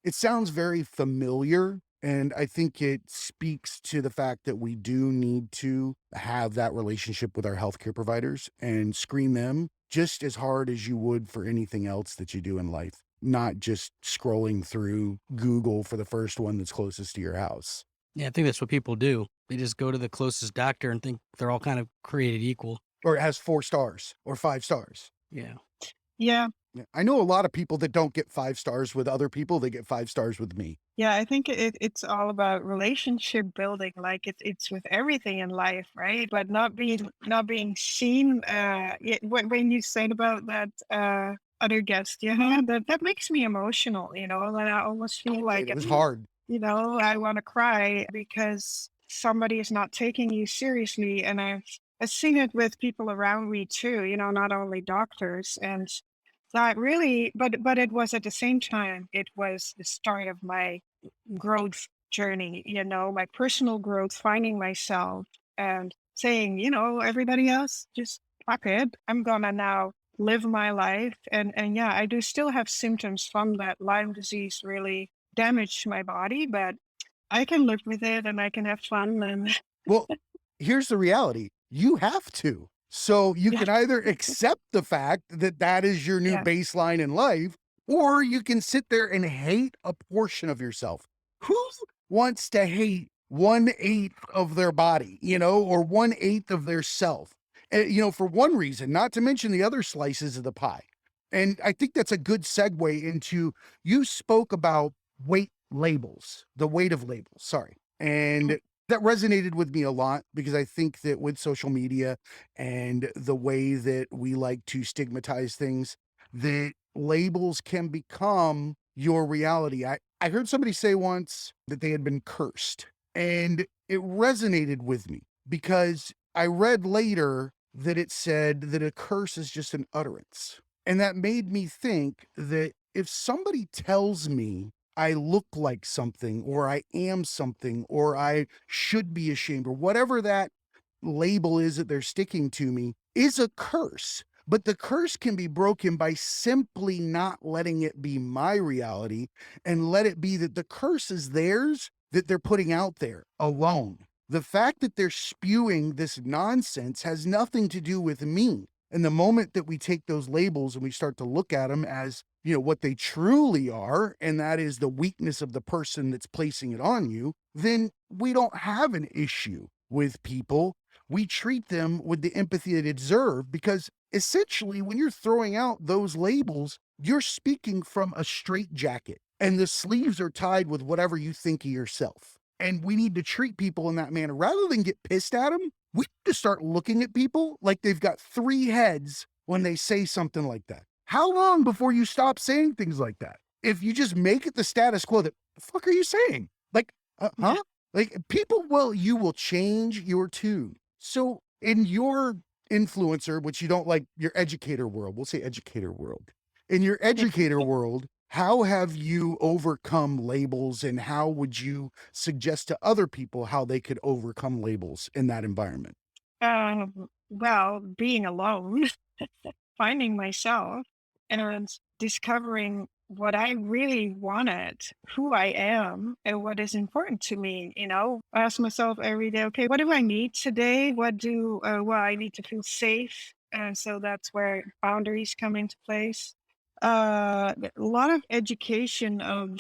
it sounds very familiar. And I think it speaks to the fact that we do need to have that relationship with our healthcare providers and screen them just as hard as you would for anything else that you do in life, not just scrolling through Google for the first one that's closest to your house. Yeah, I think that's what people do. They just go to the closest doctor and think they're all kind of created equal. Or it has 4 stars or 5 stars. Yeah. yeah, Yeah, I know a lot of people that don't get 5 stars with other people, they get 5 stars with me. yeah, I think it's all about relationship building. Like it's with everything in life, right? But not being seen. When you said about that other guest, yeah, that makes me emotional. And I almost feel And like it was hard. I want to cry because somebody is not taking you seriously. And I've seen it with people around me too. Not only doctors and. That really, but it was at the same time, it was the start of my growth journey, my personal growth, finding myself and saying, everybody else, just fuck it. I'm gonna now live my life. And yeah, I do still have symptoms from that. Lyme disease really damaged my body, but I can live with it and I can have fun and Well, here's the reality. You have to. So you yeah, can either accept the fact that that is your new yeah, baseline in life, or you can sit there and hate a portion of yourself. Who wants to hate 1/8 of their body, or 1/8 of their self? For one reason, not to mention the other slices of the pie. And I think that's a good segue into you spoke about weight labels, the weight of labels, sorry. And that resonated with me a lot because I think that with social media and the way that we like to stigmatize things, that labels can become your reality. I heard somebody say once that they had been cursed, and it resonated with me because I read later that it said that a curse is just an utterance. And that made me think that if somebody tells me I look like something, or I am something, or I should be ashamed, or whatever that label is that they're sticking to me, is a curse. But the curse can be broken by simply not letting it be my reality and let it be that the curse is theirs that they're putting out there alone. The fact that they're spewing this nonsense has nothing to do with me. And the moment that we take those labels and we start to look at them as, what they truly are, and that is the weakness of the person that's placing it on you, then we don't have an issue with people. We treat them with the empathy they deserve, because essentially, when you're throwing out those labels, you're speaking from a straitjacket, and the sleeves are tied with whatever you think of yourself. And we need to treat people in that manner rather than get pissed at them. We need to start looking at people like they've got three heads when they say something like that. How long before you stop saying things like that? If you just make it the status quo, that the fuck are you saying? Like, Yeah. huh? Like, people will, you will change your tune. So in your influencer, which you don't like, your educator world, we'll say educator world. In your educator world, how have you overcome labels, and how would you suggest to other people how they could overcome labels in that environment? Well, being alone, finding myself, and discovering what I really wanted, who I am, and what is important to me. I ask myself every day, okay, what do I need today? Well, I need to feel safe. And so that's where boundaries come into place. A lot of education of,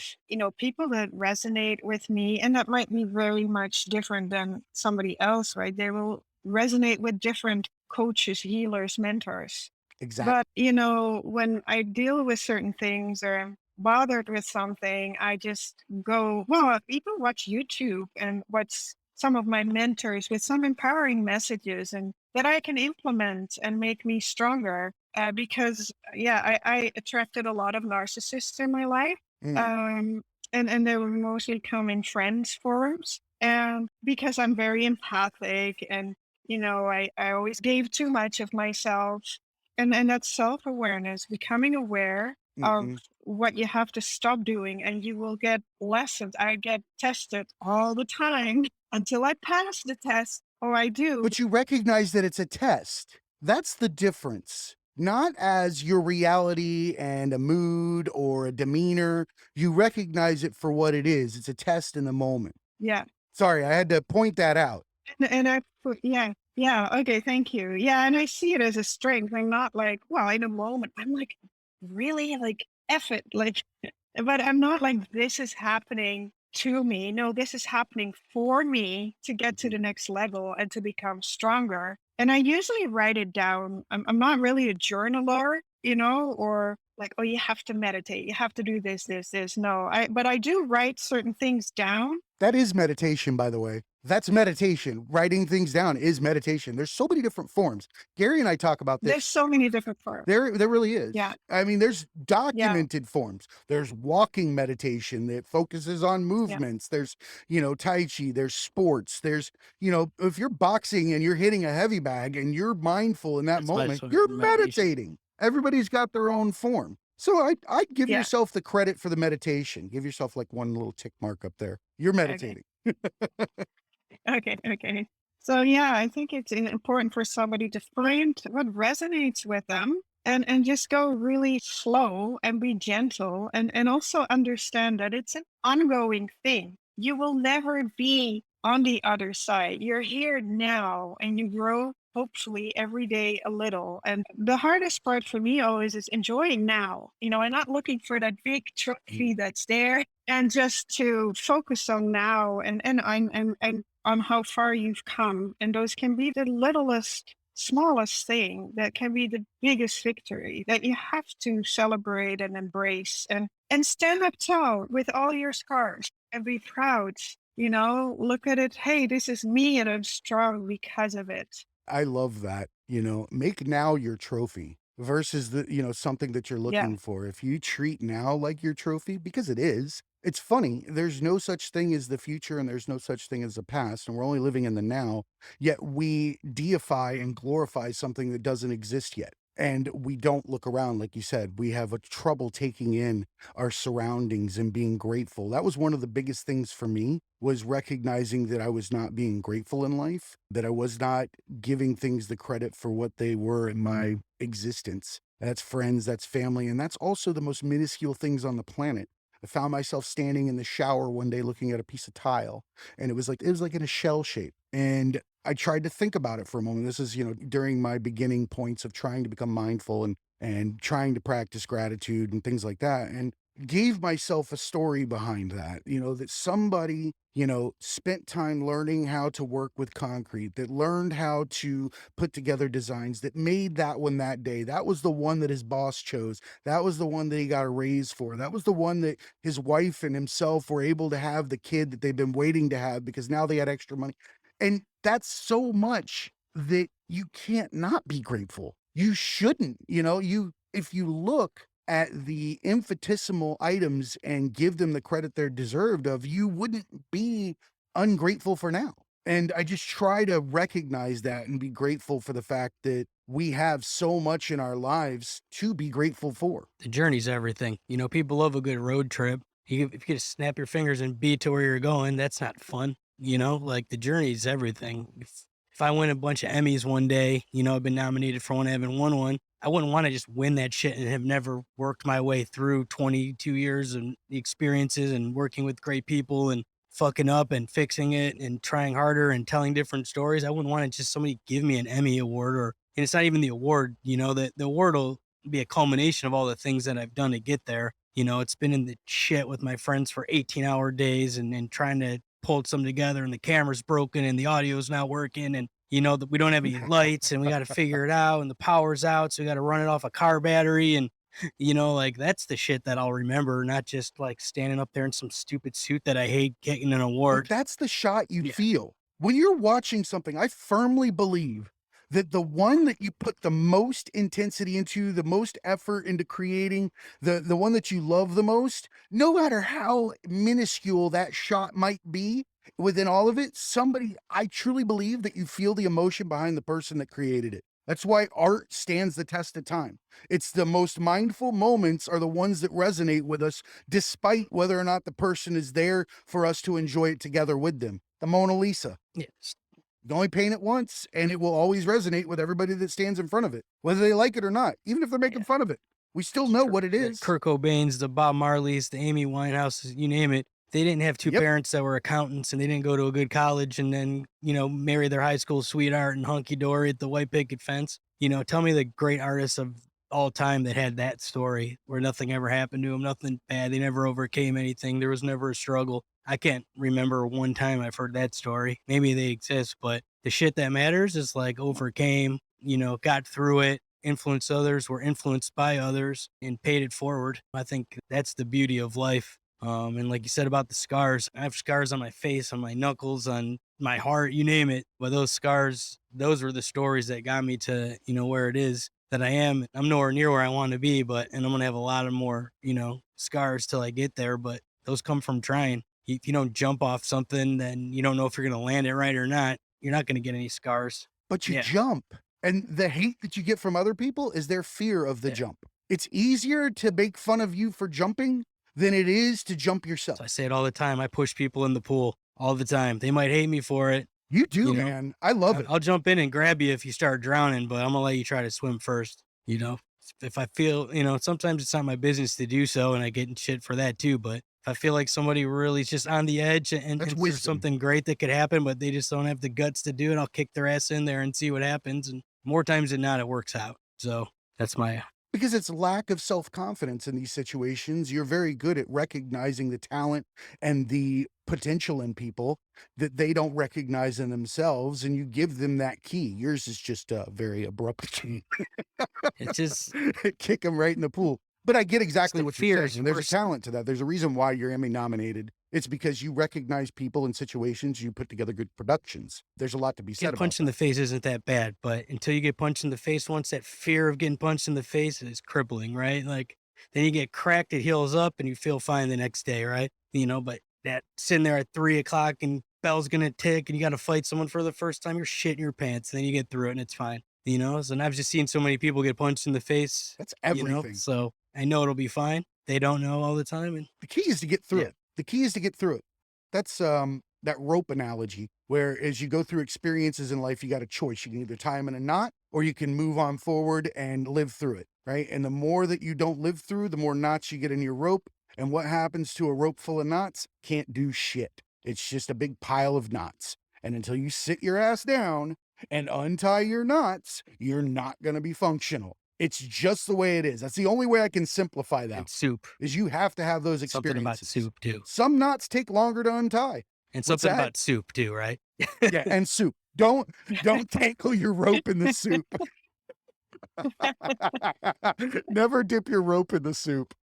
people that resonate with me, and that might be very much different than somebody else, right? They will resonate with different coaches, healers, mentors. Exactly. But, when I deal with certain things or I'm bothered with something, I just go, well, people watch YouTube and watch some of my mentors with some empowering messages and that I can implement and make me stronger. Because, yeah, I attracted a lot of narcissists in my life. Mm. Um, and they were mostly come in friends forums. And because I'm very empathic and, I always gave too much of myself, and that's self-awareness, becoming aware of Mm-mm. what you have to stop doing, and you will get lessons. I get tested all the time until I pass the test, or I do. But you recognize that it's a test. That's the difference. Not as your reality and a mood or a demeanor. You recognize it for what it is. It's a test in the moment. Yeah. Sorry, I had to point that out. And I put, yeah, yeah, okay, thank you. Yeah, and I see it as a strength. I'm not like, well, in a moment, I'm like, really? Like, F it. Like, but I'm not like, this is happening to me. No, this is happening for me to get to Mhm. the next level and to become stronger. And I usually write it down. I'm not really a journaler, or like, oh, you have to meditate, you have to do this, this, this. No, but I do write certain things down. That is meditation, by the way. That's meditation. Writing things down is meditation. There's so many different forms. Gary and I talk about There's this. so many different forms. There really Yeah, is. I mean, there's yeah, documented forms. There's walking meditation that focuses on yeah. movements. There's, Tai Chi, there's sports. There's, if you're boxing and you're hitting a heavy bag and you're mindful in that That's my moment, sort of you're meditation. meditating. Everybody's got their own form. So I'd give Yeah. yourself the credit for the meditation. Give yourself like one little tick mark up there. You're Okay. meditating. Okay. Okay. So yeah, I think it's important for somebody to find what resonates with them and just go really slow and be gentle and also understand that it's an ongoing thing. You will never be on the other side. You're here now and you grow hopefully every day a little. And the hardest part for me always is enjoying now, and not looking for that big trophy that's there, and just to focus on now and on how far you've come. And those can be the littlest, smallest thing that can be the biggest victory that you have to celebrate and embrace and stand up tall with all your scars and be proud. Look at it. Hey, this is me and I'm strong because of it. I love that, make now your trophy versus something that you're Yeah. looking for. If you treat now like your trophy, because it is, it's funny. There's no such thing as the future and there's no such thing as the past. And we're only living in the now, yet we deify and glorify something that doesn't exist yet. And we don't look around, like you said, we have a trouble taking in our surroundings and being grateful. That was one of the biggest things for me, was recognizing that I was not being grateful in life, that I was not giving things the credit for what they were in my existence. That's friends, that's family, and that's also the most minuscule things on the planet. I found myself standing in the shower one day looking at a piece of tile, and it was like in a shell shape. And I tried to think about it for a moment. This is, during my beginning points of trying to become mindful and and trying to practice gratitude and things like that. And gave myself a story behind that, that somebody, spent time learning how to work with concrete, that learned how to put together designs, that made that one that day. That was the one that his boss chose. That was the one that he got a raise for. That was the one that his wife and himself were able to have the kid that they've been waiting to have because now they had extra money. And that's so much that you can't not be grateful. You shouldn't, if you look at the infinitesimal items and give them the credit they're deserved of, you wouldn't be ungrateful for now. And I just try to recognize that and be grateful for the fact that we have so much in our lives to be grateful for. The journey's everything. People love a good road trip. If you just snap your fingers and beat to where you're going, that's not fun. Like the journey's everything. If I win a bunch of Emmys one day, I've been nominated for one, I haven't won one. I wouldn't want to just win that shit and have never worked my way through 22 years and the experiences and working with great people and fucking up and fixing it and trying harder and telling different stories. I wouldn't want to just somebody give me an Emmy award, and it's not even the award, the award will be a culmination of all the things that I've done to get there. It's been in the shit with my friends for 18-hour days and trying to pull something together, and the camera's broken and the audio's not working, and that we don't have any lights and we got to figure it out, and the power's out. So we got to run it off a car battery. And, like that's the shit that I'll remember, not just like standing up there in some stupid suit that I hate getting an But award. that's the shot you Yeah. feel when you're watching something. I firmly believe that the one that you put the most intensity into, the most effort into creating, the one that you love the most, no matter how minuscule that shot might be within all of it, I truly believe that you feel the emotion behind the person that created it. That's why art stands the test of time. It's the most mindful moments are the ones that resonate with us, despite whether or not the person is there for us to enjoy it together with them. The Mona Lisa. Yes. You can only paint it once, and it will always resonate with everybody that stands in front of it, whether they like it or not. Even if they're making Yeah. fun of it, we still It's know true. what it The is. Kurt Cobain's, the Bob Marley's, the Amy Winehouse's, you name it. They didn't have two Yep. parents that were accountants, and they didn't go to a good college and then, marry their high school sweetheart and hunky dory at the white picket fence. Tell me the great artists of all time that had that story where nothing ever happened to them, nothing bad. They never overcame anything. There was never a struggle. I can't remember one time I've heard that story. Maybe they exist, but the shit that matters is like overcame, got through it, influenced others, were influenced by others, and paid it forward. I think that's the beauty of life. And like you said about the scars, I have scars on my face, on my knuckles, on my heart, you name it. But those scars, those were the stories that got me to, where it is that I am. I'm nowhere near where I want to be, and I'm going to have a lot of more, scars till I get there. But those come from trying. If you don't jump off something, then you don't know if you're going to land it right or not. You're not going to get any scars. But you Yeah. jump. And the hate that you get from other people is their fear of the Yeah. jump. It's easier to make fun of you for jumping than it is to jump yourself. So I say it all the time. I push people in the pool all the time. They might hate me for it. You do, You know, man. I love it. I'll jump in and grab you if you start drowning, but I'm gonna let you try to swim first. If I feel, sometimes it's not my business to do so, and I get in shit for that too. But if I feel like somebody really is just on the edge and That's there's wisdom. something great that could happen, but they just don't have the guts to do it, I'll kick their ass in there and see what happens. And more times than not, it works out. So that's my Because it's lack of self-confidence in these situations. You're very good at recognizing the talent and the potential in people that they don't recognize in themselves, and you give them that key. Yours is just very abrupt. it's just Kick them right in the pool. But I get exactly the what you're fears saying. And there's a worse. talent to that. There's a reason why you're Emmy nominated. It's because you recognize people and situations, you put together good productions. There's a lot to be said Getting about punched in that. the face isn't that bad, but until you get punched in the face once, that fear of getting punched in the face is crippling, right? Like then you get cracked, it heals up, and you feel fine the next day, right? But that sitting there at 3 o'clock and bell's gonna tick, and you got to fight someone for the first time, you're shitting your pants. And then you get through it, and it's fine. So and I've just seen so many people get punched in the face. That's everything. So I know it'll be fine. They don't know all the time, and The key is to get through yeah. it. The key is to get through it. That's that rope analogy where as you go through experiences in life, you got a choice. You can either tie them in a knot or you can move on forward and live through it, right? And the more that you don't live through, the more knots you get in your rope. And what happens to a rope full of knots? Can't do shit. It's just a big pile of knots. And until you sit your ass down and untie your knots, you're not going to be functional. It's just the way it is. That's the only way I can simplify that, And soup. is you have to have those Something about experiences. soup too. Some knots take longer to untie. And What's something that? about soup too, right? Yeah, and soup. Don't tangle your rope in the soup. Never dip your rope in the soup.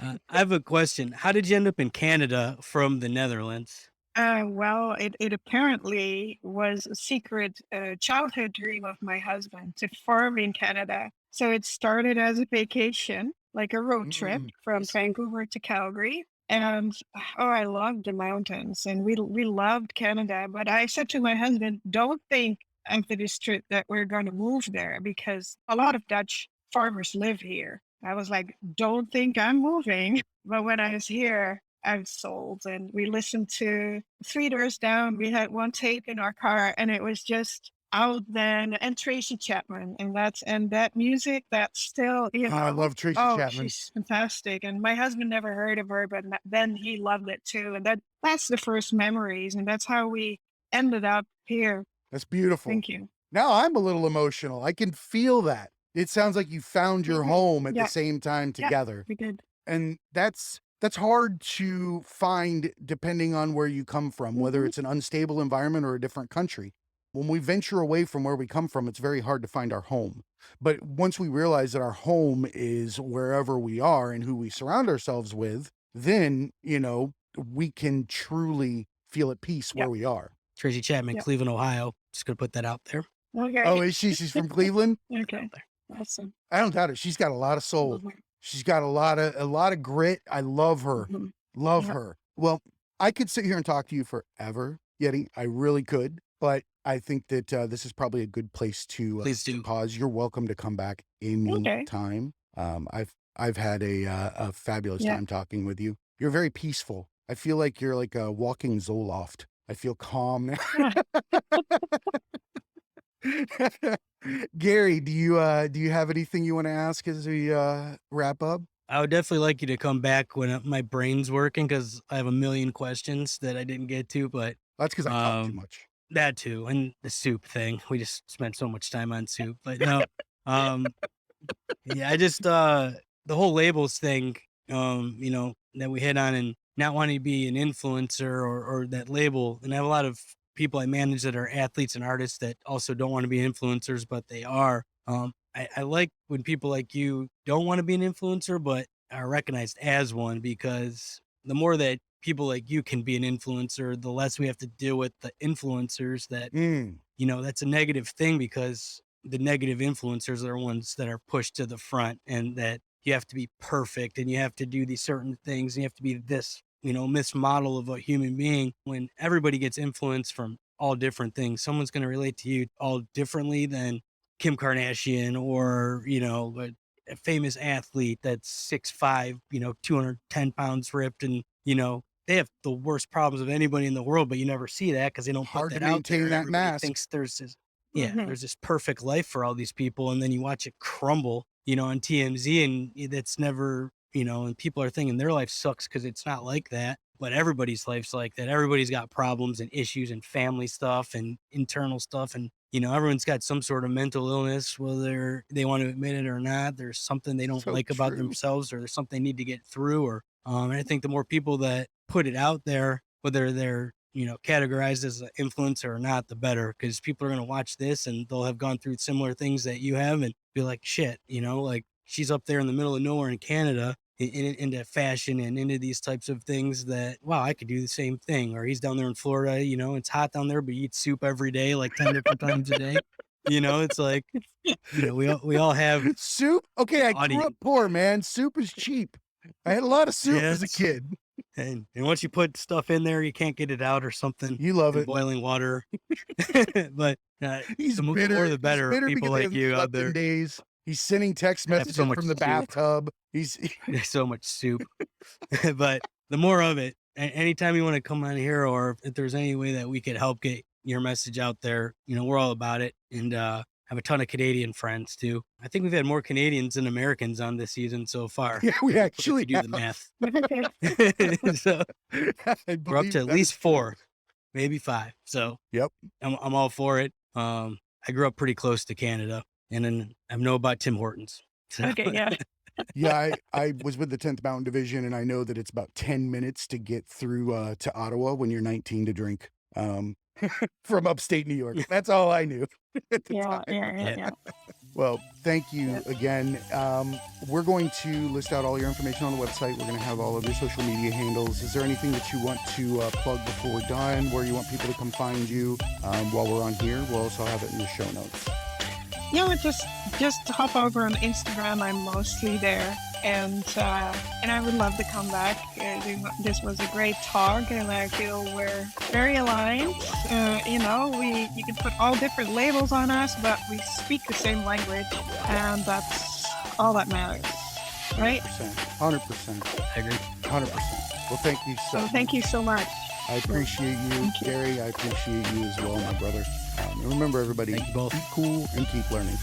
I have a question. How did you end up in Canada from the Netherlands? Well, it apparently was a secret childhood dream of my husband to farm in Canada. So it started as a vacation, like a road trip from Nice. Vancouver to Calgary. And oh, I loved the mountains and we loved Canada. But I said to my husband, don't think after this trip that we're going to move there because a lot of Dutch farmers live here. I was like, don't think I'm moving. But when I was here, I've sold. And we listened to Three Doors Down. We had one tape in our car, and it was just out then. And Tracy Chapman, and that music that's still, Oh, I love Tracy oh, Chapman. she's fantastic. And my husband never heard of her, but then he loved it too. And that's the first memories, and that's how we ended up here. That's beautiful. Thank you. Now I'm a little emotional. I can feel that. It sounds like you found your home at Yeah. the same time Yeah, together. we did. And that's hard to find depending on where you come from, whether it's an unstable environment or a different country. When we venture away from where we come from, it's very hard to find our home. But once we realize that our home is wherever we are and who we surround ourselves with, then, we can truly feel at peace where we are. Tracy Chapman, Yeah. Cleveland, Ohio. Just gonna put that out there. Okay. Oh, is she? She's from Cleveland? Okay. Awesome. I don't doubt it. She's got a lot of soul. Mhm. She's got a lot of grit. I love her. Mhm. Love Yep. her. Well, I could sit here and talk to you forever, Yeti. I really could. But I think that this is probably a good place to Please do. pause. You're welcome to come back Okay. anytime. I've had a fabulous Yeah. time talking with you. You're very peaceful. I feel like you're like a walking Zoloft. I feel calm now. Gary, do you have anything you want to ask as we wrap up? I would definitely like you to come back when my brain's working because I have a million questions that I didn't get to, but That's because I talk too much. that too, and the soup thing. We just spent so much time on soup, but no, um, yeah, I just the whole labels thing, that we hit on, and not wanting to be an influencer or that label. And I have a lot of people I manage that are athletes and artists that also don't want to be influencers, but they are. I like when people like you don't want to be an influencer, but are recognized as one, because the more that people like you can be an influencer, the less we have to deal with the influencers that, that's a negative thing, because the negative influencers are ones that are pushed to the front, and that you have to be perfect and you have to do these certain things and you have to be this, mismodel of a human being, when everybody gets influence from all different things. Someone's going to relate to you all differently than Kim Kardashian or, a famous athlete that's 6'5", 210 pounds ripped, and, they have the worst problems of anybody in the world, but you never see that because they don't Hard put to that out there. maintain that Everybody mask. thinks there's this, Mhm. there's this perfect life for all these people, and then you watch it crumble, on TMZ, and that's never, and people are thinking their life sucks because it's not like that. But everybody's life's like that. Everybody's got problems and issues and family stuff and internal stuff. And, everyone's got some sort of mental illness, whether they want to admit it or not. There's something they don't So like about true. themselves, or there's something they need to get through. Or, and I think the more people that put it out there, whether they're, categorized as an influencer or not, the better, because people are going to watch this and they'll have gone through similar things that you have and be like, shit, like she's up there in the middle of nowhere in Canada, into fashion and into these types of things, that, wow, I could do the same thing. Or he's down there in Florida, it's hot down there, but he eats soup every day, like 10 different times a day. It's like, we all have Soup? Okay, I grew audience. up poor, man. Soup is cheap. I had a lot of soup Yeah, as a it's- kid. And once you put stuff in there, you can't get it out, or something. You love in it. boiling water. But He's the more bitter. the better, He's bitter people because like he hasn't you out slept in there. days. He's sending text I have messages so much from the soup. bathtub. He's There's so much soup. But the more of it, anytime you want to come on here, or if there's any way that we could help get your message out there, we're all about it. And have a ton of Canadian friends too. I think we've had more Canadians than Americans on this season so far. yeah, we If actually you do the math. So I we're up believe to at that least is true. 4, maybe 5. So Yep. I'm all for it. I grew up pretty close to Canada. and then I know about Tim Hortons. So, Okay, yeah. Yeah, I was with the 10th Mountain Division, and I know that it's about 10 minutes to get through to Ottawa when you're 19 to drink from upstate New York. That's all I knew at the Yeah, time. yeah. yeah. Well, thank you Yep. again. We're going to list out all your information on the website. We're going to have all of your social media handles. Is there anything that you want to plug before we're done, where you want people to come find you while we're on here? We'll also have it in the show notes. Yeah, just hop over on Instagram. I'm mostly there, and I would love to come back. This was a great talk, and I feel we're very aligned. You can put all different labels on us, but we speak the same language, and that's all that matters, right? 100%. I agree. 100%. Well, thank you so So much. thank you so much. I appreciate you, Thank you. Gary. I appreciate you as well, my brother. And remember, everybody, Thank you both. be cool and keep learning.